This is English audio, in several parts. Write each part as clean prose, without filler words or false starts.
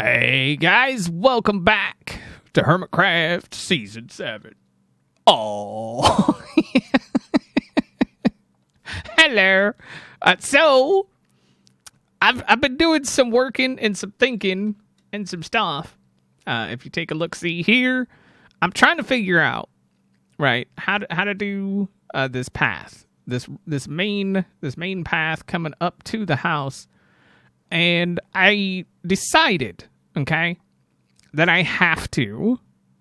Hey guys, welcome back to Hermitcraft Season 7. Oh, hello. So, I've been doing some working and some thinking and some stuff. If you take a look-see here, I'm trying to figure out, right, how to do this path, this main path coming up to the house. And I decided, okay, that I have to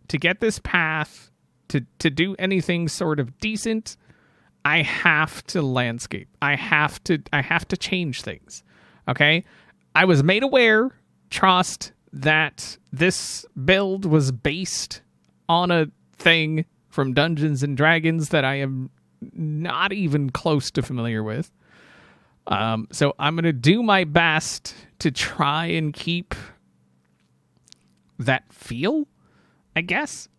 get this path to do anything sort of decent. I have to landscape. I have to change things. Okay, I was made aware, trust, that this build was based on a thing from Dungeons and Dragons that I am not even close to familiar with. So I'm going to do my best to try and keep that feel, I guess.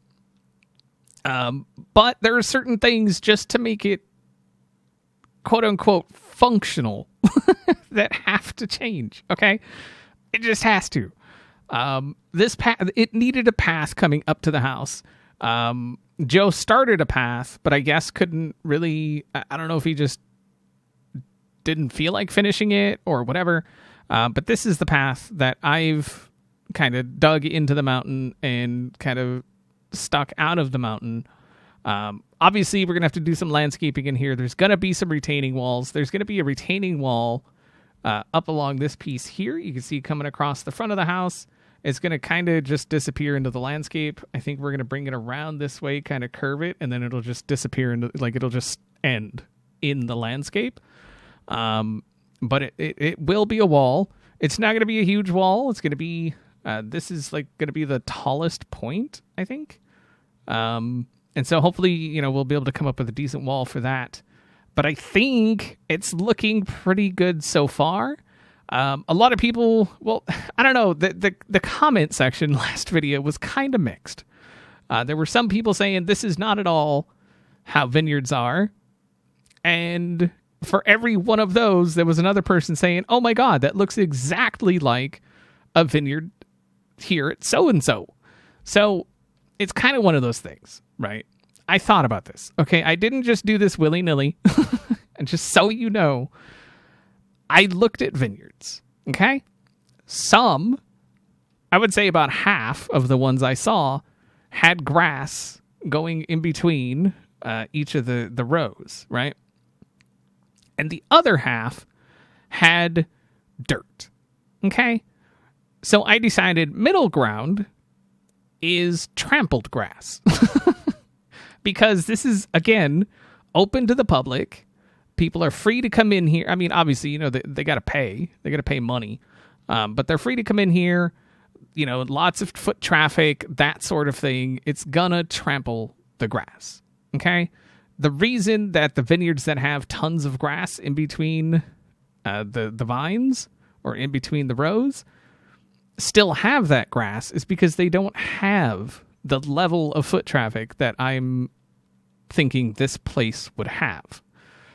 But there are certain things just to make it quote unquote functional that have to change. Okay. It just has to. This path, it needed a path coming up to the house. Joe started a path, but I guess couldn't really, I don't know if he just didn't feel like finishing it or whatever. But this is the path that I've kind of dug into the mountain and kind of stuck out of the mountain. Obviously, we're going to have to do some landscaping in here. There's going to be some retaining walls. There's going to be a retaining wall up along this piece here. You can see coming across the front of the house. It's going to kind of just disappear into the landscape. I think we're going to bring it around this way, kind of curve it, and then it'll just disappear into, like, it'll just end in the landscape. But it will be a wall. It's not going to be a huge wall. It's going to be, this is like going to be the tallest point, I think. And so hopefully, we'll be able to come up with a decent wall for that. But I think it's looking pretty good so far. A lot of people, well, I don't know, the comment section last video was kind of mixed. There were some people saying this is not at all how vineyards are. And for every one of those, there was another person saying, oh my God, that looks exactly like a vineyard here at so-and-so. So it's kind of one of those things, right? I thought about this. Okay, I didn't just do this willy-nilly. And just so you know, I looked at vineyards, okay? Some, I would say about half of the ones I saw had grass going in between each of the rows, right? And the other half had dirt, okay? So I decided middle ground is trampled grass. Because this is, again, open to the public. People are free to come in here. I mean, obviously, they got to pay. They got to pay money. But they're free to come in here. Lots of foot traffic, that sort of thing. It's gonna trample the grass, okay? The reason that the vineyards that have tons of grass in between the vines or in between the rows still have that grass is because they don't have the level of foot traffic that I'm thinking this place would have.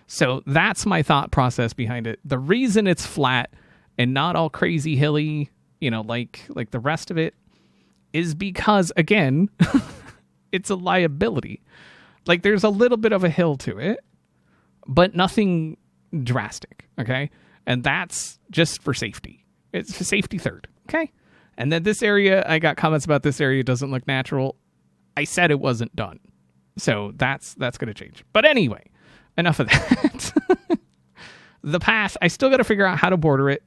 So that's my thought process behind it. The reason it's flat and not all crazy hilly, like the rest of it, is because, again, it's a liability. Like, there's a little bit of a hill to it, but nothing drastic, okay? And that's just for safety. It's for safety third, okay? And then this area, I got comments about this area doesn't look natural. I said it wasn't done. So that's going to change. But anyway, enough of that. The path, I still got to figure out how to border it.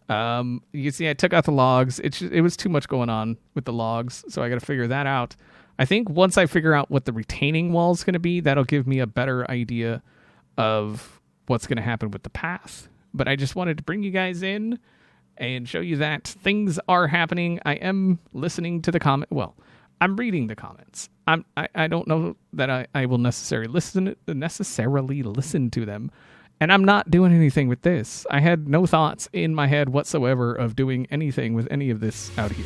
You can see I took out the logs. It was too much going on with the logs, so I got to figure that out. I think once I figure out what the retaining wall is going to be, that'll give me a better idea of what's going to happen with the path. But I just wanted to bring you guys in and show you that things are happening. I am listening to the comment. Well, I'm reading the comments. I don't know that I will necessarily listen to them. And I'm not doing anything with this. I had no thoughts in my head whatsoever of doing anything with any of this out here.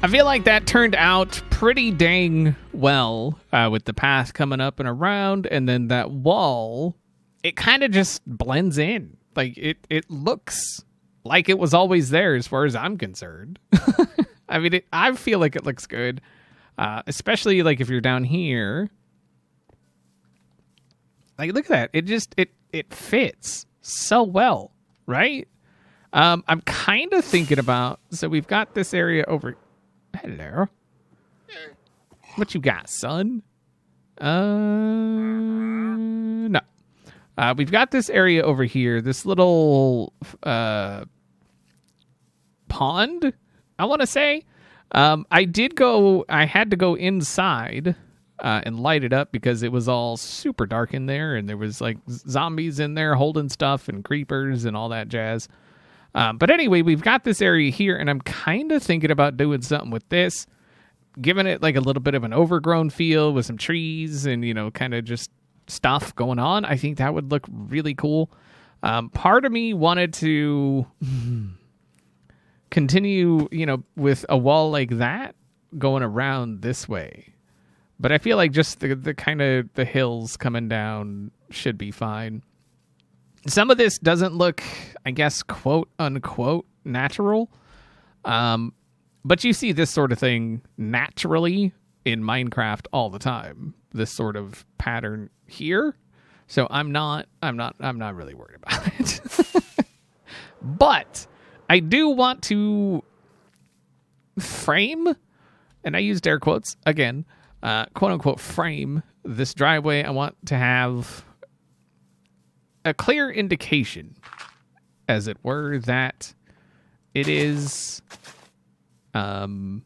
I feel like that turned out pretty dang well with the path coming up and around, and then that wall, it kind of just blends in. Like, it looks like it was always there as far as I'm concerned. I mean, I feel like it looks good, especially like if you're down here. Like, look at that. It fits so well, right? I'm kind of thinking about, so we've got this area over. Hello. What you got, son? No. We've got this area over here, this little pond, I want to say. I had to go inside and light it up because it was all super dark in there, and there was like zombies in there holding stuff and creepers and all that jazz. But anyway, we've got this area here, and I'm kind of thinking about doing something with this, giving it like a little bit of an overgrown feel with some trees and, you know, kind of just stuff going on. I think that would look really cool. Part of me wanted to continue, you know, with a wall like that going around this way. But I feel like just the kind of the hills coming down should be fine. Some of this doesn't look, I guess, quote unquote, natural. But you see this sort of thing naturally in Minecraft all the time. This sort of pattern here. So I'm not really worried about it. But I do want to frame, and I used air quotes again, quote unquote frame this driveway. I want to have a clear indication, as it were, that it is, you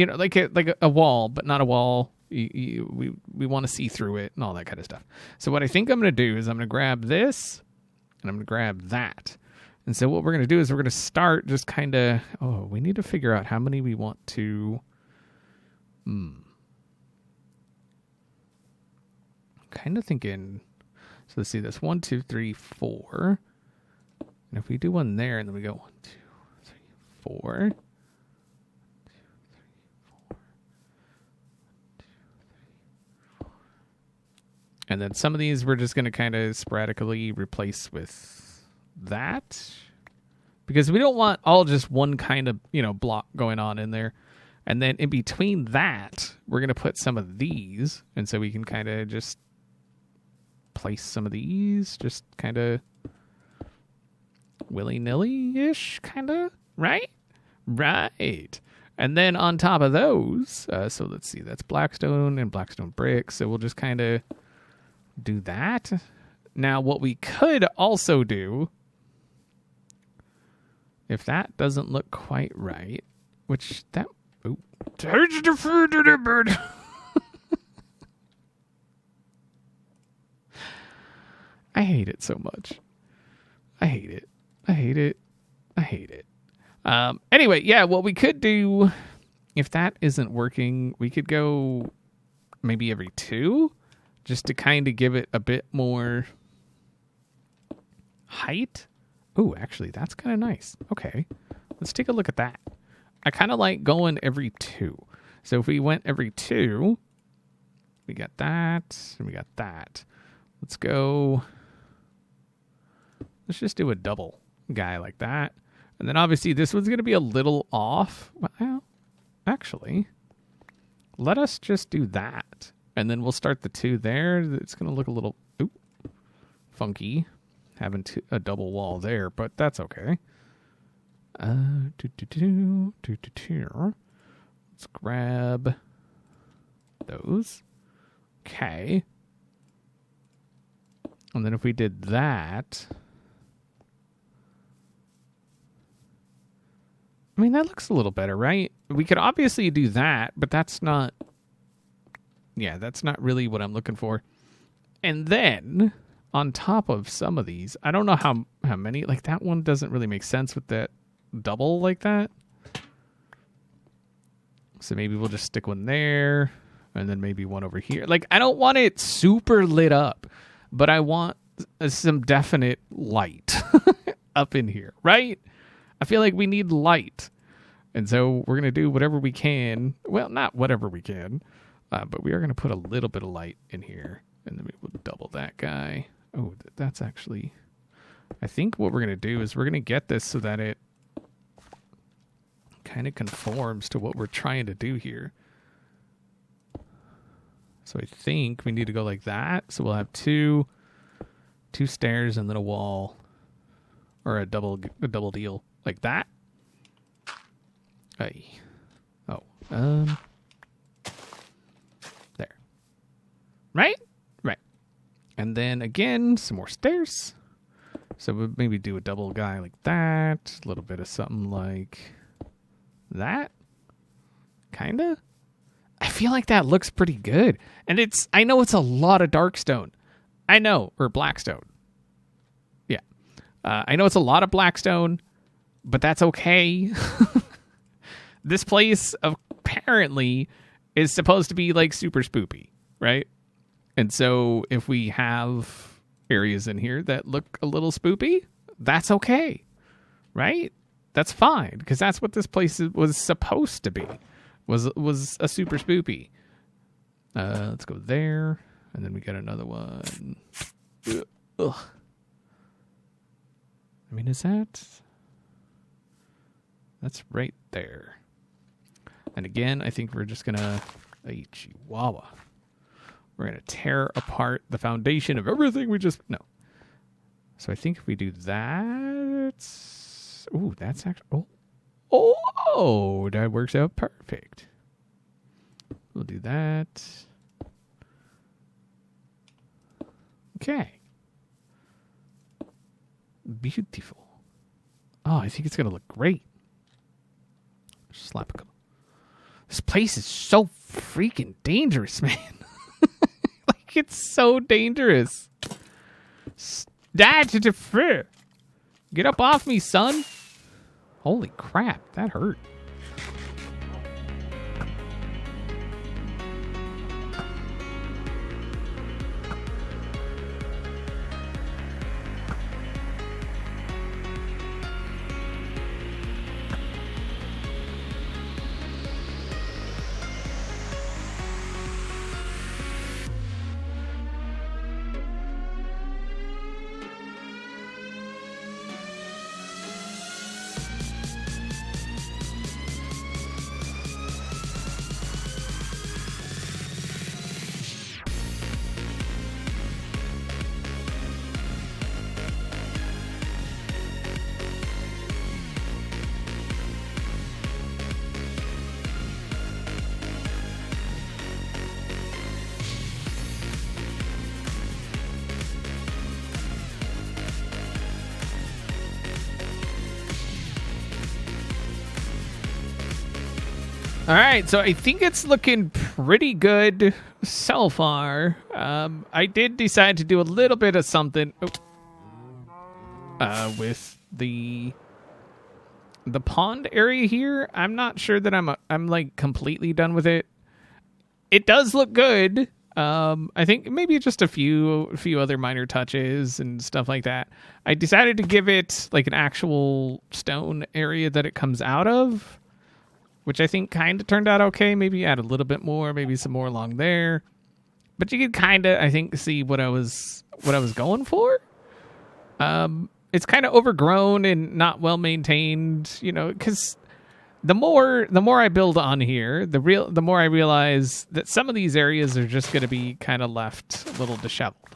know, like a wall, but not a wall. We want to see through it and all that kind of stuff. So what I think I'm going to do is I'm going to grab this and I'm going to grab that. And so what we're going to do is we're going to start just kind of, we need to figure out how many we want to, kind of thinking. So let's see this 1, 2, 3, 4. And if we do one there and then we go 1, 2, 3, 4. 2, 3, 4. 2, 3, 4. And then some of these we're just going to kind of sporadically replace with that. Because we don't want all just one kind of, you know, block going on in there. And then in between that, we're going to put some of these. And so we can kind of just place some of these, just kind of willy-nilly-ish, kind of, right? Right. And then on top of those, so let's see, that's Blackstone and Blackstone bricks. So we'll just kind of do that. Now, what we could also do, if that doesn't look quite right, which that, I hate it so much. I hate it. I hate it. I hate it. Anyway, yeah, what we could do, if that isn't working, we could go maybe every 2, just to kind of give it a bit more height. Oh, actually, that's kind of nice. Okay, let's take a look at that. I kind of like going every 2. So if we went every 2, we got that, and we got that. Let's go. Let's just do a double guy like that. And then obviously this one's going to be a little off. Well, actually, let us just do that. And then we'll start the 2 there. It's going to look a little funky having a double wall there, but that's okay. Let's grab those. Okay. And then if we did that, I mean, that looks a little better, right? We could obviously do that, but that's not, that's not really what I'm looking for. And then on top of some of these, I don't know how many, like that one doesn't really make sense with that double like that. So maybe we'll just stick one there and then maybe one over here. Like, I don't want it super lit up, but I want some definite light up in here, right? I feel like we need light. And so we're going to do whatever we can. Well, not whatever we can, but we are going to put a little bit of light in here. And then we will double that guy. Oh, that's actually... I think what we're going to do is we're going to get this so that it kind of conforms to what we're trying to do here. So I think we need to go like that. So we'll have two stairs and then a wall, or a double deal like that. Hey. Oh. There. Right? Right. And then again, some more stairs. So we'll maybe do a double guy like that. A little bit of something like that. Kinda. I feel like that looks pretty good. And I know it's a lot of dark stone. I know, or blackstone. Yeah. I know it's a lot of blackstone, but that's okay. This place apparently is supposed to be like super spoopy, right? And so if we have areas in here that look a little spoopy, that's okay, right? That's fine, because that's what this place was supposed to be. Was a super spoopy. Let's go there, and then we got another one. Ugh. I mean, that's right there. And again, I think we're just gonna, chihuahua. We're gonna tear apart the foundation of everything we just no. So I think if we do that, ooh, that's actually oh, that works out perfect. We'll do that. Okay. Beautiful. Oh, I think it's gonna look great. Slap a couple. This place is so freaking dangerous, man. Like, it's so dangerous. Dad to defer. Get up off me, son. Holy crap, that hurt. All right, so I think it's looking pretty good so far. I did decide to do a little bit of something with the pond area here. I'm not sure that I'm like completely done with it. It does look good. I think maybe just a few other minor touches and stuff like that. I decided to give it like an actual stone area that it comes out of, which I think kind of turned out okay. Maybe add a little bit more, maybe some more along there. But you could kind of, I think, see what I was going for. It's kind of overgrown and not well maintained, you know, because the more I build on here, the more I realize that some of these areas are just going to be kind of left a little disheveled.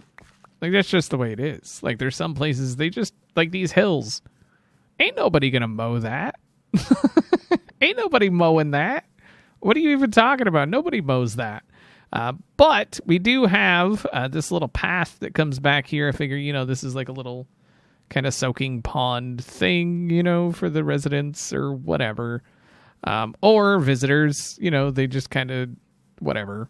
Like, that's just the way it is. Like, there's some places they just, like these hills, ain't nobody going to mow that. Ain't nobody mowing that. What are you even talking about? Nobody mows that. But we do have this little path that comes back here. I figure, you know, this is like a little kind of soaking pond thing, you know, for the residents or whatever. Or visitors, you know, they just kind of whatever.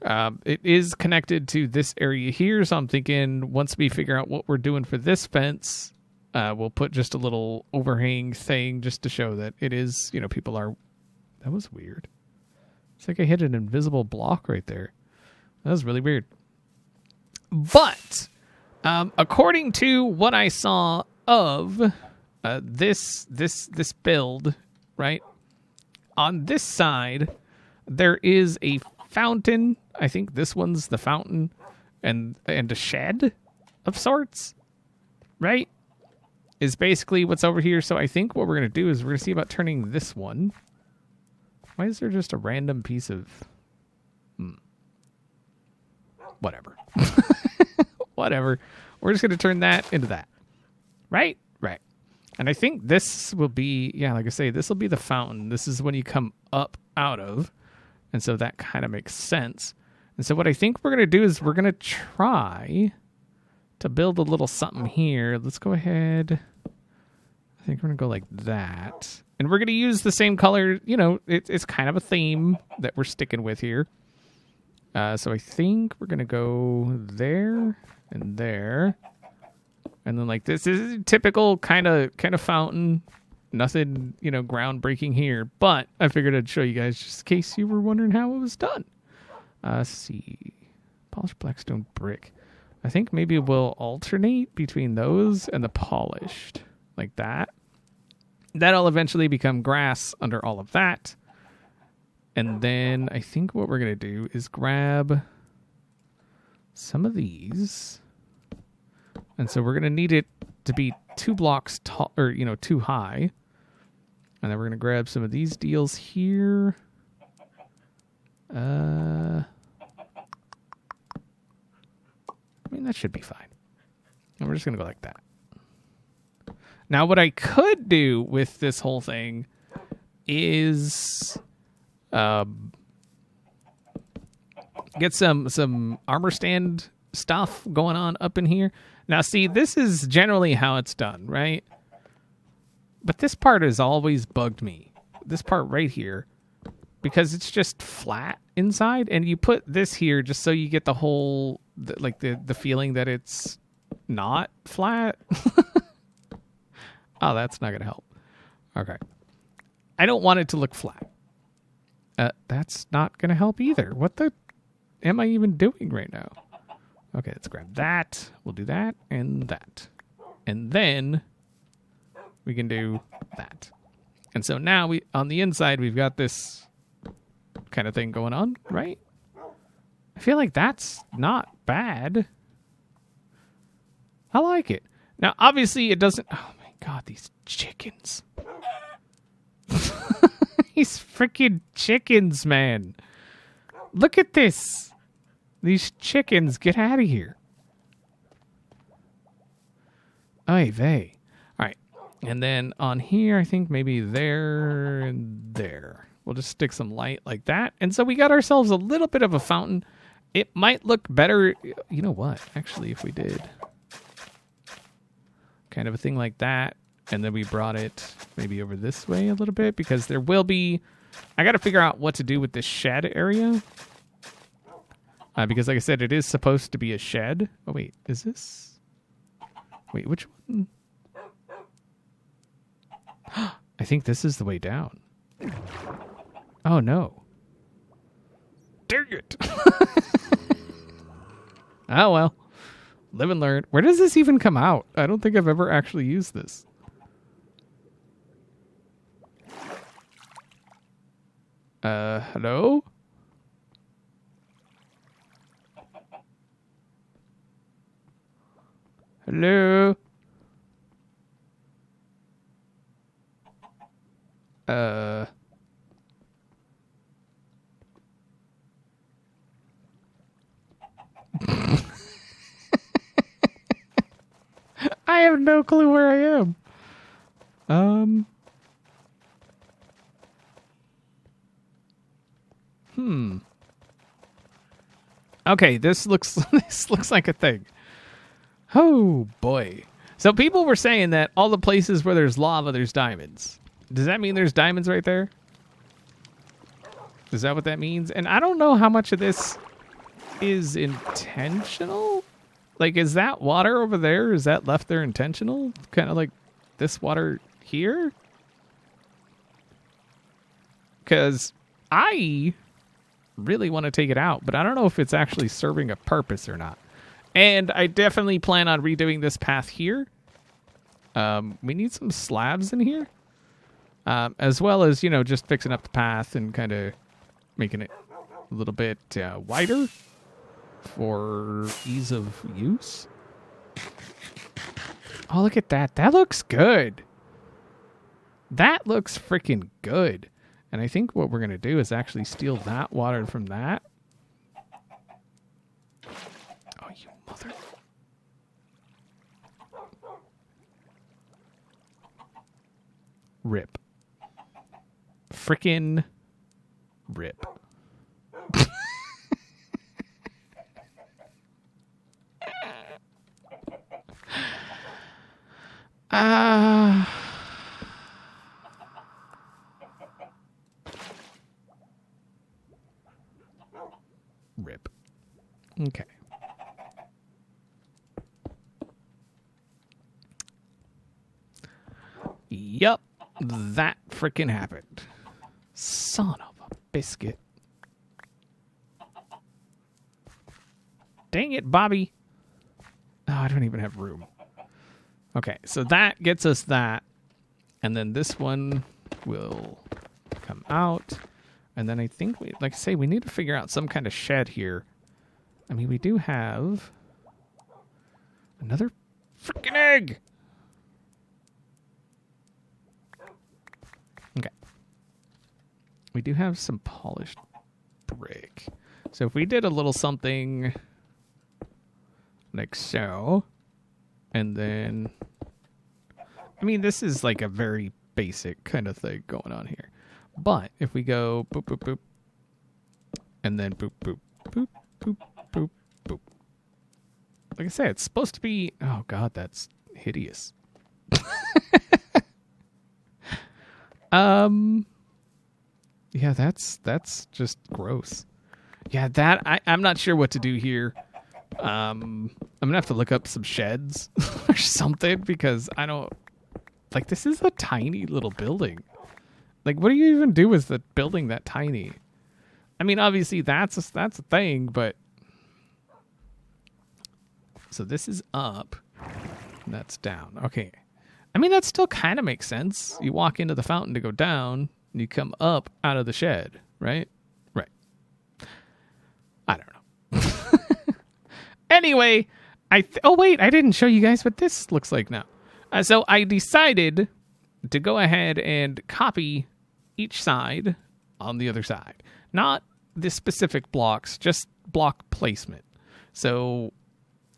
It is connected to this area here. So I'm thinking once we figure out what we're doing for this fence, we'll put just a little overhang thing just to show that it is, you know, people are... That was weird. It's like I hit an invisible block right there. That was really weird. But according to what I saw of this build, right? on this side, there is a fountain. I think this one's the fountain and a shed of sorts, right? Is basically what's over here. So I think what we're going to do is we're going to see about turning this one. Why is there just a random piece of... Whatever. Whatever. We're just going to turn that into that. Right? Right. And I think this will be... Yeah, like I say, this will be the fountain. This is when you come up out of. And so that kind of makes sense. And so what I think we're going to do is we're going to try to build a little something here. Let's go ahead. I think we're going to go like that. And we're going to use the same color. You know, it's kind of a theme that we're sticking with here. So I think we're going to go there and there. And then like this is a typical kind of fountain. Nothing, you know, groundbreaking here. But I figured I'd show you guys just in case you were wondering how it was done. Let's see. Polished blackstone brick. I think maybe we'll alternate between those and the polished. Like that. That'll eventually become grass under all of that. And then I think what we're going to do is grab some of these. And so we're going to need it to be 2 blocks tall, or, you know, 2 high. And then we're going to grab some of these deals here. I mean, that should be fine. And we're just going to go like that. Now, what I could do with this whole thing is get some armor stand stuff going on up in here. Now, see, this is generally how it's done, right? But this part has always bugged me. This part right here. Because it's just flat inside. And you put this here just so you get the whole... the feeling that it's not flat. Oh, that's not going to help. Okay. I don't want it to look flat. That's not going to help either. What the am I even doing right now? Okay, let's grab that. We'll do that and that. And then we can do that. And so now we on the inside, we've got this kind of thing going on, right? I feel like that's not bad. I like it. Now, obviously, it doesn't... Oh, my God, these chickens. These freaking chickens, man. Look at this. These chickens, get out of here. Oy vey. All right. And then on here, I think maybe there and there. We'll just stick some light like that. And so we got ourselves a little bit of a fountain. It might look better. You know what? Actually, if we did kind of a thing like that, and then we brought it maybe over this way a little bit, because there will be... I got to figure out what to do with this shed area. Because like I said, it is supposed to be a shed. Oh, wait. Is this... Wait, which one? I think this is the way down. Oh, no. Dang it. Oh, well. Live and learn. Where does this even come out? I don't think I've ever actually used this. Hello? Hello? I have no clue where I am. Okay, this looks like a thing. Oh boy. So people were saying that all the places where there's lava, there's diamonds. Does that mean there's diamonds right there? Is that what that means? And I don't know how much of this is intentional. Like, is that water over there? Is that left there intentional? Kind of like this water here? Because I really want to take it out, but I don't know if it's actually serving a purpose or not. And I definitely plan on redoing this path here. We need some slabs in here. as well as, you know, just fixing up the path and kind of making it a little bit wider for ease of use. Oh, look at that. That looks good. That looks freaking good. And I think what we're going to do is actually steal that water from that. Oh, you mother... Rip. Frickin' rip. Rip. Okay. Yup. That freaking happened. Son of a biscuit. Dang it, Bobby. Oh, I don't even have room. Okay, so that gets us that. And then this one will come out. And then I think, like I say, we need to figure out some kind of shed here. I mean, we do have another freaking egg. Okay. We do have some polished brick. So if we did a little something like so, and then, I mean, this is like a very basic kind of thing going on here. But if we go boop, boop, boop, and then boop, boop, boop, boop, boop, boop. Like I said, it's supposed to be, oh God, that's hideous. Yeah, that's just gross. Yeah, that, I'm not sure what to do here. I'm gonna have to look up some sheds or something because I don't, like, this is a tiny little building. Like, what do you even do with the building that tiny? I mean, obviously that's a thing, but so this is up and that's down. Okay. I mean, that still kind of makes sense. You walk into the fountain to go down and you come up out of the shed, right? Right. I don't know. Anyway, oh wait, I didn't show you guys what this looks like now. So I decided to go ahead and copy each side on the other side. Not the specific blocks, just block placement. So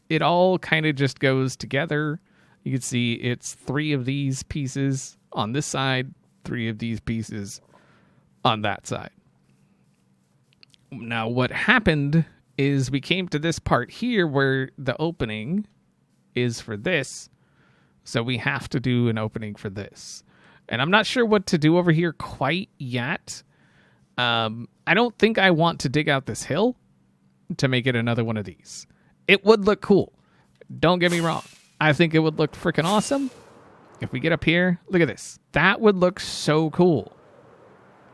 it all kind of just goes together. You can see it's 3 of these pieces on this side, 3 of these pieces on that side. Now what happened is we came to this part here where the opening is for this. So we have to do an opening for this. And I'm not sure what to do over here quite yet. I don't think I want to dig out this hill to make it another one of these. It would look cool. Don't get me wrong. I think it would look freaking awesome. If we get up here, look at this. That would look so cool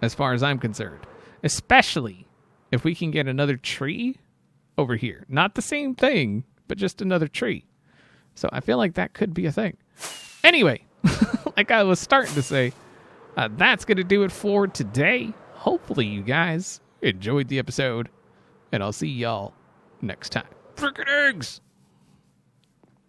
as far as I'm concerned. Especially if we can get another tree over here. Not the same thing, but just another tree. So I feel like that could be a thing. Anyway, like I was starting to say, that's going to do it for today. Hopefully you guys enjoyed the episode, and I'll see y'all next time. Frickin' eggs!